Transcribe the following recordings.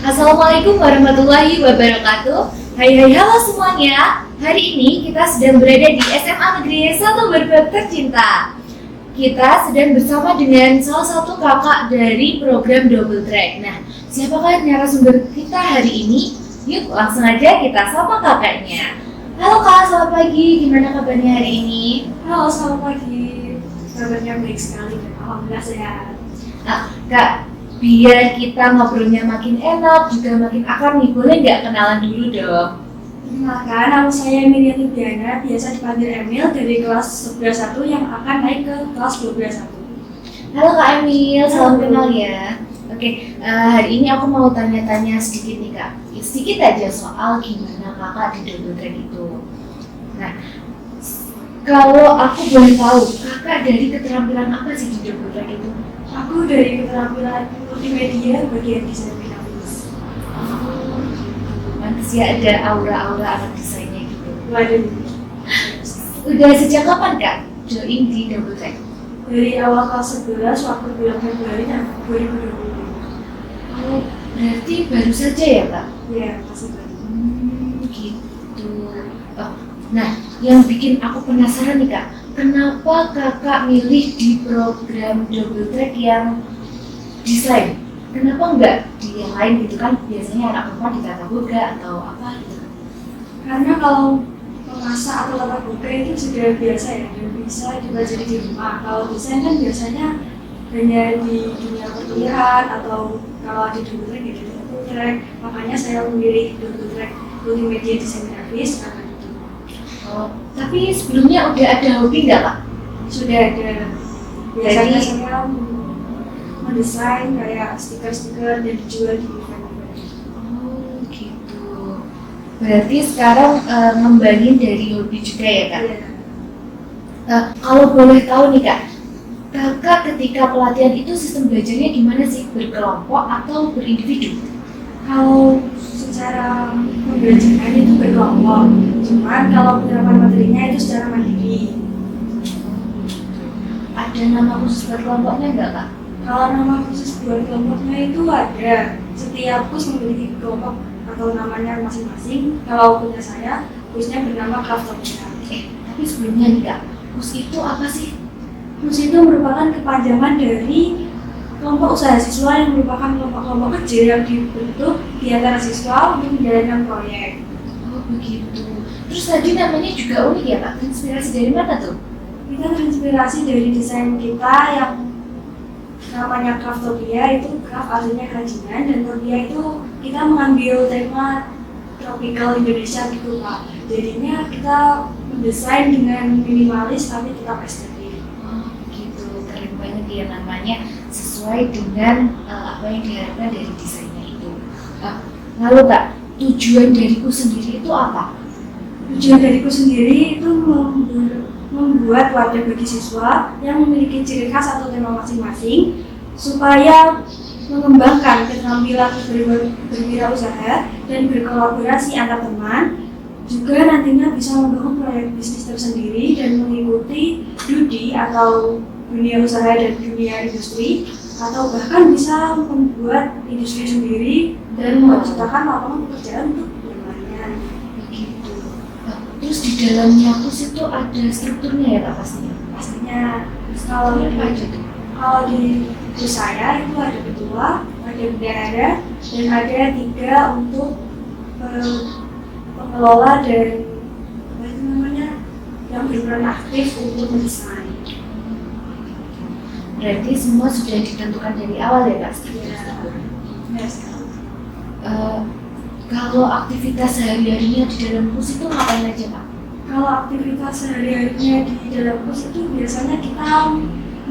Assalamualaikum warahmatullahi wabarakatuh. Hai hai halo semuanya. Hari ini kita sedang berada di SMA Negeri 1 Berbeb Tercinta. Kita sedang bersama dengan salah satu kakak dari program Double Track. Nah, siapakah narasumber kita hari ini? Yuk langsung aja kita sapa kakaknya. Halo kak, selamat pagi. Gimana kabarnya hari ini? Halo, selamat pagi. Kabarnya baik sekali dan alhamdulillah sehat. Nah, kak, biar kita ngobrolnya makin enak, juga makin akrab nih, boleh nggak kenalan dulu dong? Perkenalkan, nama saya Emilia Tidiana, biasa dipanggil Emil dari kelas 11.1 yang akan naik ke kelas 12.1. Halo Kak Emil, salam Halo. kenal ya. Oke, hari ini aku mau tanya-tanya sedikit nih Kak. Ya, sedikit aja soal gimana kakak di double track itu. Nah, kalau aku boleh tahu, kakak dari keterampilan apa sih di double track itu? Aku dari keterampilan multimedia bagian desain grafis. Oh, pantes ya ada aura-aura anak desainnya gitu. Waduh, Udah sejak kapan Kak join di double track? dari awal kelas 11 waktu bulan Februari tahun 2020. Oh, berarti baru saja ya Kak? Ya, masih baru. Gitu. Oh, nah, yang bikin aku penasaran nih Kak, kenapa kakak milih di program double track yang desain? Kenapa enggak di yang lain gitu kan? Biasanya anak perempuan di tata boga atau apa gitu. Karena kalau memasak atau tatap muka itu sudah biasa ya, dan bisa dipelajari di rumah. Kalau desain kan biasanya hanya di dunia perkuliahan atau kalau di double track ya di double track. Makanya saya memilih double track multimedia desain grafis karena itu. Oh, tapi sebelumnya udah ada hobi nggak Kak? Sudah ada, biasanya Jadi- saya mendesain kayak stiker-stiker dan dijual di event-event. Oh, gitu. Berarti sekarang ngembangin dari hobi juga ya Kak? Iya. Kalau boleh tahu nih Kak, kakak ketika pelatihan itu sistem belajarnya gimana sih? Berkelompok atau berindividu? Kalau secara pembelajaran itu berkelompok, cuman kalau penerapan materinya itu secara mandiri. Ada nama khusus buat kelompoknya nggak Kak? Kalau nama khusus buat kelompoknya itu ada, setiap kus memiliki kelompok atau namanya masing-masing. Kalau punya saya, kusnya bernama Kraftopia. Tapi sebelumnya nih Kak, KUS itu apa sih? Kus itu merupakan kepanjangan dari kelompok usaha siswa yang merupakan kelompok-kelompok kecil yang dibentuk di antara siswa untuk menjalankan proyek. Oh begitu. Terus tadi namanya juga unik ya Kak? Inspirasi dari mana tuh? Kita terinspirasi dari desain kita yang namanya Kraftopia, itu craft artinya kerajinan, dan Topia itu kita mengambil tema tropical Indonesia gitu Pak. Jadinya kita mendesain dengan minimalis tapi tetap estetik. Oh gitu, keren banget ya namanya sesuai dengan apa yang diharapkan dari desainnya itu. Lalu Kak, tujuan dari KUS sendiri itu apa? Tujuan dariku sendiri itu membuat wadah bagi siswa yang memiliki ciri khas atau tema masing-masing supaya mengembangkan keterampilan berwirausaha dan berkolaborasi antar teman, juga nantinya bisa membangun proyek bisnis tersendiri dan mengikuti DUDI atau dunia usaha dan dunia industri, atau bahkan bisa membuat industri sendiri dan menciptakan lapangan pekerjaan untuk yang lainnya. Begitu. Terus di dalamnya KUS itu ada strukturnya ya Kak pastinya? Pastinya kalau Apa aja tuh? di kus saya itu ada ketua, ada bendahara, dan ada 3 untuk pengelola dan apa itu namanya yang berperan aktif untuk mendesain. Berarti semua sudah ditentukan dari awal ya Kak? Benar sekali. Kalau aktivitas sehari-harinya di dalam KUS itu ngapain aja Kak? Kalau aktivitas sehari-harinya di dalam kus itu biasanya kita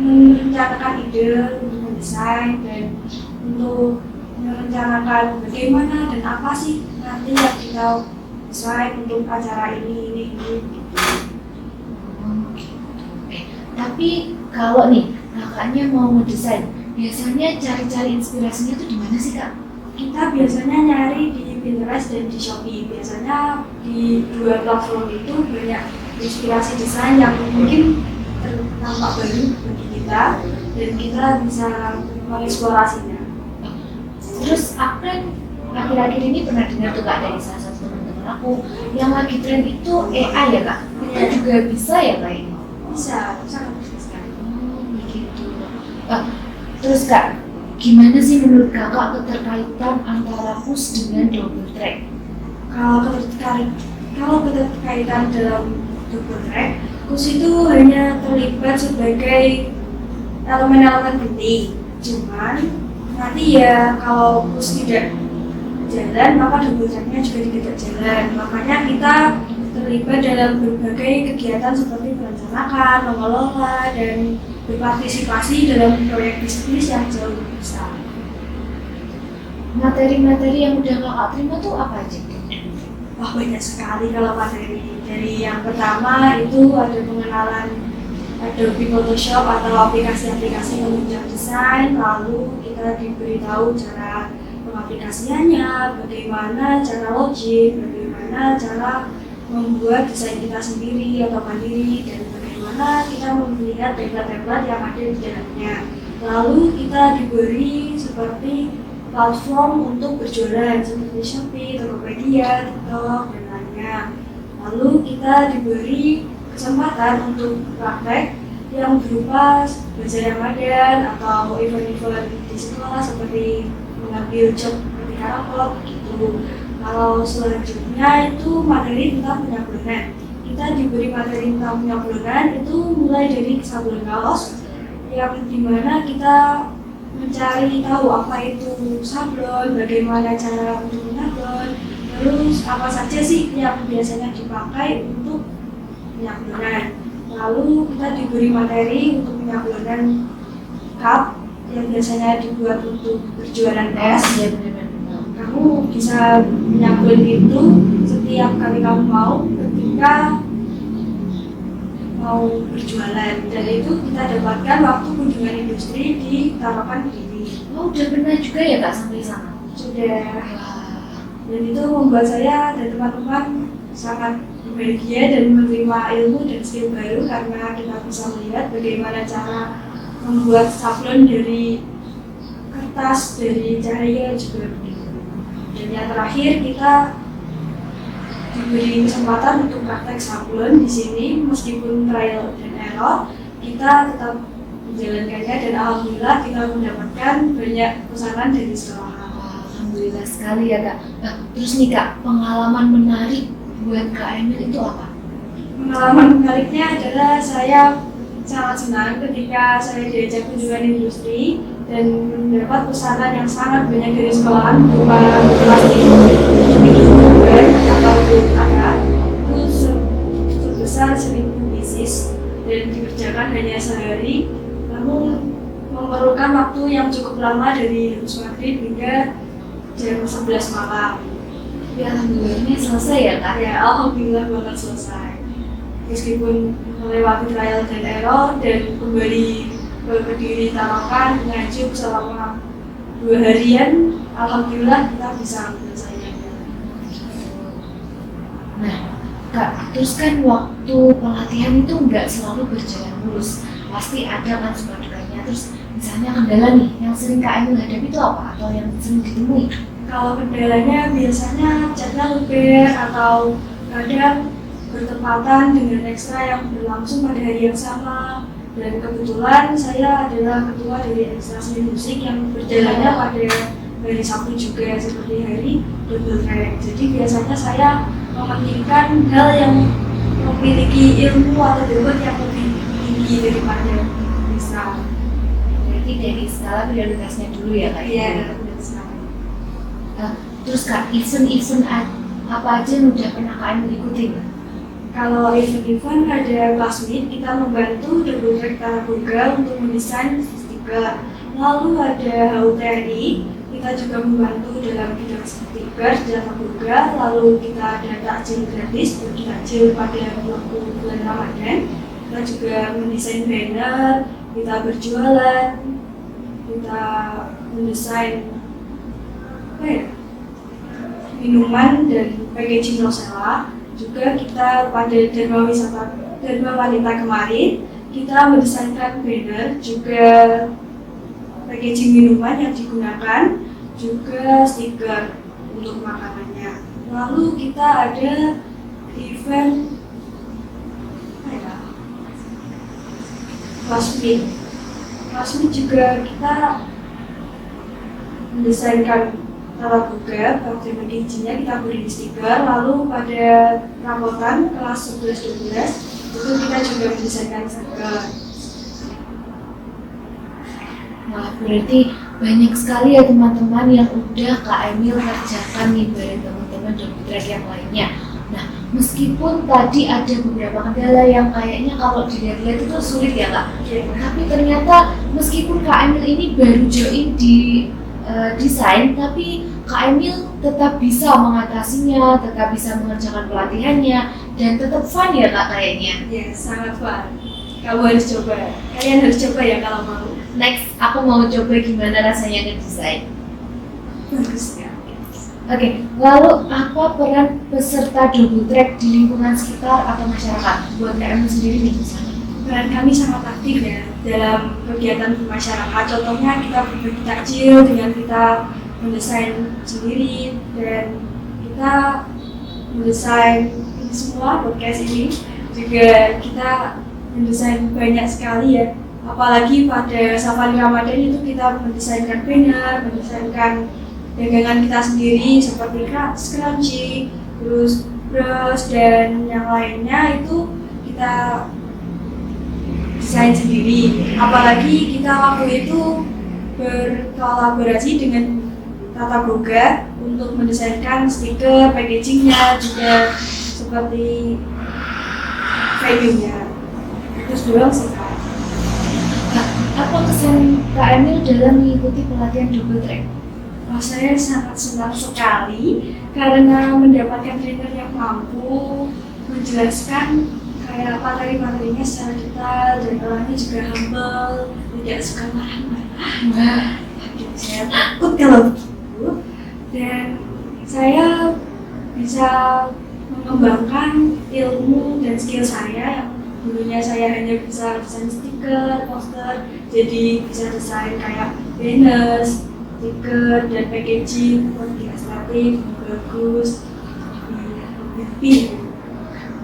merencanakan ide untuk mendesain dan untuk merencanakan bagaimana dan apa sih nanti yang kita desain untuk acara ini gitu. Oh, gitu. Tapi kalau nih kakaknya mau ngedesain, biasanya cari-cari inspirasinya tuh di mana sih Kak? Kita biasanya nyari di Pinterest dan di Shopee. Biasanya di 2 platform itu banyak inspirasi desain yang mungkin tampak baru bagi kita dan kita bisa mengeksplorasinya. Terus apa yang akhir-akhir ini pernah dengar tuh Kak dari salah satu teman-teman aku yang lagi tren itu AI ya Kak. Itu juga bisa ya Kak ini? Bisa, sangat bisa sekali. Begitu. Terus Kak, gimana sih menurut Kakak keterkaitan antara push dengan double track? Kalau keterkaitan dalam double track, push itu hanya terlibat sebagai elemen-elemen penting. Cuman nanti ya kalau push tidak jalan, maka double tracknya juga tidak jalan. Makanya kita terlibat dalam berbagai kegiatan seperti merencanakan, mengelola, dan berpartisipasi dalam proyek bisnis yang jauh lebih besar. Materi-materi yang udah Kakak terima tuh apa aja? Wah, banyak sekali kalau materi. Dari yang pertama itu ada pengenalan Adobe Photoshop atau aplikasi-aplikasi penunjang desain, lalu kita diberitahu cara pengaplikasiannya, bagaimana cara logik, bagaimana cara membuat desain kita sendiri atau mandiri, dan bagaimana kita melihat template-template yang ada di dalamnya. Lalu kita diberi seperti platform untuk berjualan seperti Shopee, Tokopedia, TikTok, dan lainnya. Lalu kita diberi kesempatan untuk praktek yang berupa belajar Ramadan atau event-event di sekolah seperti mengambil job ketika rapot gitu. Kalau selanjutnya itu materi tentang penyablonan. Kita diberi materi tentang penyablonan itu mulai dari sablon kaos yang dimana kita mencari tahu apa itu sablon, bagaimana cara untuk menyablon, terus apa saja sih yang biasanya dipakai untuk penyablonan. Lalu kita diberi materi untuk penyablonan cup yang biasanya dibuat untuk berjualan es. Kamu bisa menyablon itu setiap kali kamu mau ketika mau berjualan, dan itu kita dapatkan waktu kunjungan industri di Tarakan ini. Oh, udah pernah juga ya Kak sampai sana? Sudah. Dan itu membuat saya dan teman-teman sangat bahagia dan menerima ilmu dan skill baru karena kita bisa melihat bagaimana cara membuat sablon dari kertas, dari cahaya juga begitu. Dan yang terakhir kita diberi kesempatan untuk praktek sablon di sini, meskipun trial dan error, kita tetap menjalankannya dan alhamdulillah kita mendapatkan banyak pesanan dari sekolahan. Alhamdulillah sekali ya Kak. Nah, terus nih Kak, pengalaman menarik buat Kak Emil itu apa? Pengalaman menariknya adalah saya sangat senang ketika saya diajak kunjungan industri dan mendapat pesanan yang sangat banyak dari sekolahan berupa plastik atau ada itu sebesar 1000 pieces dan dikerjakan hanya sehari, namun memerlukan waktu yang cukup lama dari habis maghrib hingga jam 11 malam. Ya alhamdulillah selesai ya Kak? Ya alhamdulillah banget selesai. Meskipun melewati trial dan error dan kembali ke Kediri Tarakan ngajuk selama 2 harian, alhamdulillah kita bisa menyelesaikannya. Nah Kak, terus kan waktu pelatihan itu nggak selalu berjalan mulus, pasti ada kan suka dukanya. Terus misalnya kendala nih yang sering Kak Emil hadapi itu apa atau yang sering ditemui? Kalau kendalanya biasanya catnya luber atau kadang bertepatan dengan ekstra yang berlangsung pada hari yang sama, dan kebetulan saya adalah ketua dari ekstra seni musik yang berjalannya pada hari Sabtu juga seperti hari double track. Jadi biasanya saya mementingkan hal yang memiliki ilmu atau bobot yang lebih tinggi daripada ekstra. Berarti dari skala prioritasnya dulu ya Kak? Iya. Terus Kak, event-event apa aja yang udah pernah Kak Emil ikutin? Kalau event-event ada classmate, kita membantu double track Taraboga untuk mendesain stiker. Lalu ada HUTRI, kita juga membantu dalam bidang stiker Taraboga. Lalu kita ada takjil gratis, bagi takjil pada waktu bulan Ramadan. Kita juga mendesain banner, kita berjualan, kita mendesain minuman dan packaging Rosella. Juga kita pada Dharma Wanita kemarin kita mendesainkan banner, juga packaging minuman yang digunakan, juga stiker. untuk makanannya. Lalu kita ada event classmate. Classmate juga kita mendesainkan tata boga, pakai packagingnya kita beri stiker. Lalu pada rapotan kelas 11-12 itu kita juga mendesainkan stiker. Wah, berarti banyak sekali ya teman-teman yang udah Kak Emil kerjakan nih bareng teman-teman Double Track yang lainnya. Nah, meskipun tadi ada beberapa kendala yang kayaknya kalau dilihat-lihat itu sulit ya Kak, tapi ternyata meskipun Kak Emil ini baru join di desain, tapi Kak Emil tetap bisa mengatasinya, tetap bisa mengerjakan pelatihannya, dan tetap fun ya Kak kayaknya. Ya, sangat fun. Kamu harus coba. Kalian harus coba ya kalau mau. Next, aku mau coba gimana rasanya ngedesain. Bagus ya. Oke, lalu apa peran peserta Double Track di lingkungan sekitar atau masyarakat buat Kak Emil sendiri nih misalnya? Peran kami sangat aktif ya dalam kegiatan masyarakat. Contohnya kita berbagi takjil dengan kita mendesain sendiri, dan kita mendesain ini semua podcast ini juga kita mendesain banyak sekali ya. Apalagi pada Safari Ramadan itu kita mendesainkan banner, mendesainkan dagangan kita sendiri seperti scrunchie, terus brush dan yang lainnya itu kita desain sendiri. Apalagi kita waktu itu berkolaborasi dengan Tata Boga untuk mendesainkan stiker, packagingnya juga seperti venue-nya. Itu doang sih Kak. Apa kesan Kak Emil dalam mengikuti pelatihan Double Track? Saya sangat senang sekali karena mendapatkan trainer yang mampu menjelaskan kayak materi-materinya secara detail, dan orangnya juga humble, tidak suka marah-marah. Wah, Saya takut kalau begitu, dan saya bisa mengembangkan ilmu dan skill saya yang dulunya saya hanya bisa desain stiker, poster, jadi bisa desain kayak banner, stiker, dan packaging lebih estetik, bagus, lebih happy.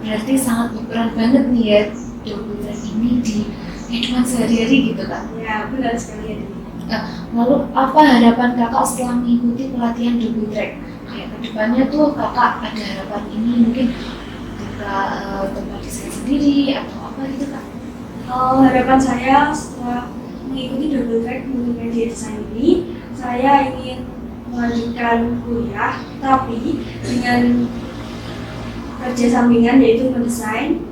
berarti sangat berperan banget nih ya Double Track ini di kehidupan sehari-hari gitu Kak. Ya, benar sekali ya. Lalu apa harapan Kakak setelah mengikuti pelatihan Double Track? Kayak kedepannya tuh Kakak ada harapan ini mungkin buka tempat desain sendiri atau apa gitu Kak? Harapan saya setelah mengikuti Double Track multimedia design ini, saya ingin melanjutkan kuliah, tapi dengan kerja sampingan yaitu mendesain,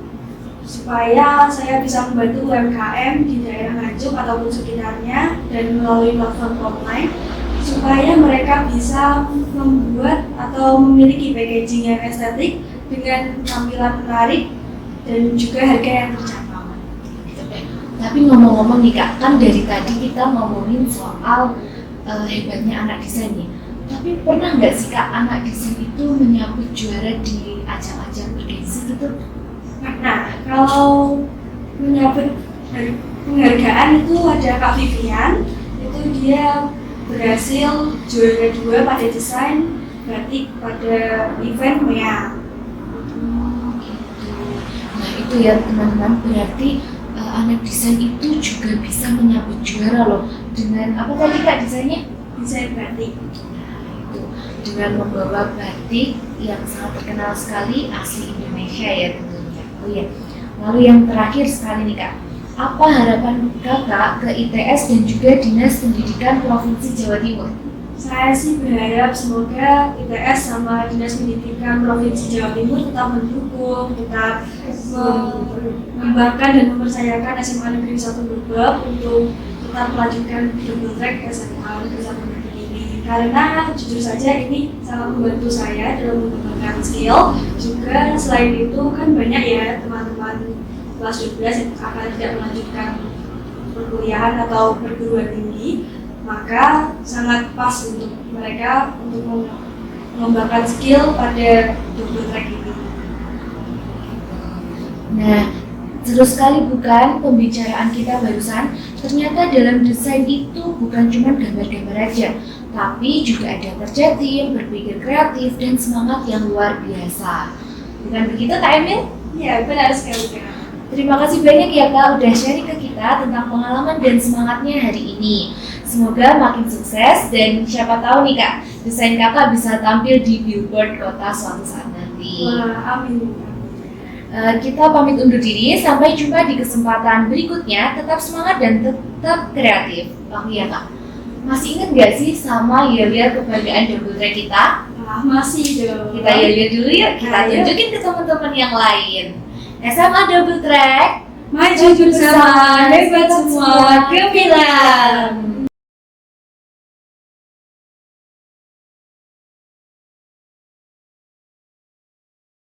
supaya saya bisa membantu UMKM di daerah Nganjuk ataupun sekitarnya dan melalui platform online, supaya mereka bisa membuat atau memiliki packaging yang estetik dengan tampilan menarik dan juga harga yang terjangkau. Tapi ngomong-ngomong nih Kak, kan dari tadi kita ngomongin soal hebatnya anak desain nih. Tapi pernah nggak sih Kak anak desain itu menyabet juara di ajang-ajang bergengsi gitu? Nah, kalau menyabet penghargaan itu ada Kak Vivian, itu dia berhasil juara 2 pada desain batik pada event MEA. Nah itu ya teman-teman, berarti anak desain itu juga bisa menyabet juara loh dengan apa tadi Kak desainnya? Desain batik. Itu dengan membawa batik yang sangat terkenal sekali asli Indonesia ya tentunya. Oh iya. Lalu yang terakhir sekali nih Kak, apa harapan Kakak ke ITS dan juga Dinas Pendidikan Provinsi Jawa Timur? Saya sih berharap semoga ITS sama Dinas Pendidikan Provinsi Jawa Timur tetap mendukung, tetap mengembangkan dan mempercayakan SMA Negeri 1 Brebek untuk tetap melanjutkan Double Track SMA Negeri 1 Brebek ini. Karena jujur saja ini sangat membantu saya dalam mengembangkan skill. Juga selain itu kan banyak ya teman-teman kelas 12 yang akan tidak melanjutkan perkuliahan atau perguruan tinggi, maka sangat pas untuk mereka untuk mengembangkan skill pada Double Track ini. Nah, Seru sekali bukan pembicaraan kita barusan? Ternyata dalam desain itu bukan cuma gambar-gambar aja, tapi juga ada kerja tim, berpikir kreatif, dan semangat yang luar biasa. Bukan begitu Kak Emil? Iya, benar sekali Kak. Terima kasih banyak ya Kak udah sharing ke kita tentang pengalaman dan semangatnya hari ini. Semoga makin sukses dan siapa tahu nih Kak, desain Kakak bisa tampil di billboard kota suatu saat nanti. Wah, amin. Kita pamit undur diri, sampai jumpa di kesempatan berikutnya. Tetap semangat dan tetap kreatif. Oh iya Kak, masih ingat gak sih sama yel-yel kebanggaan double track kita? Masih dong. Kita yel-yel dulu yuk, kita Ayo. tunjukin ke teman-teman yang lain. SMA double track, Maju bersama, hebat semua, gemilang.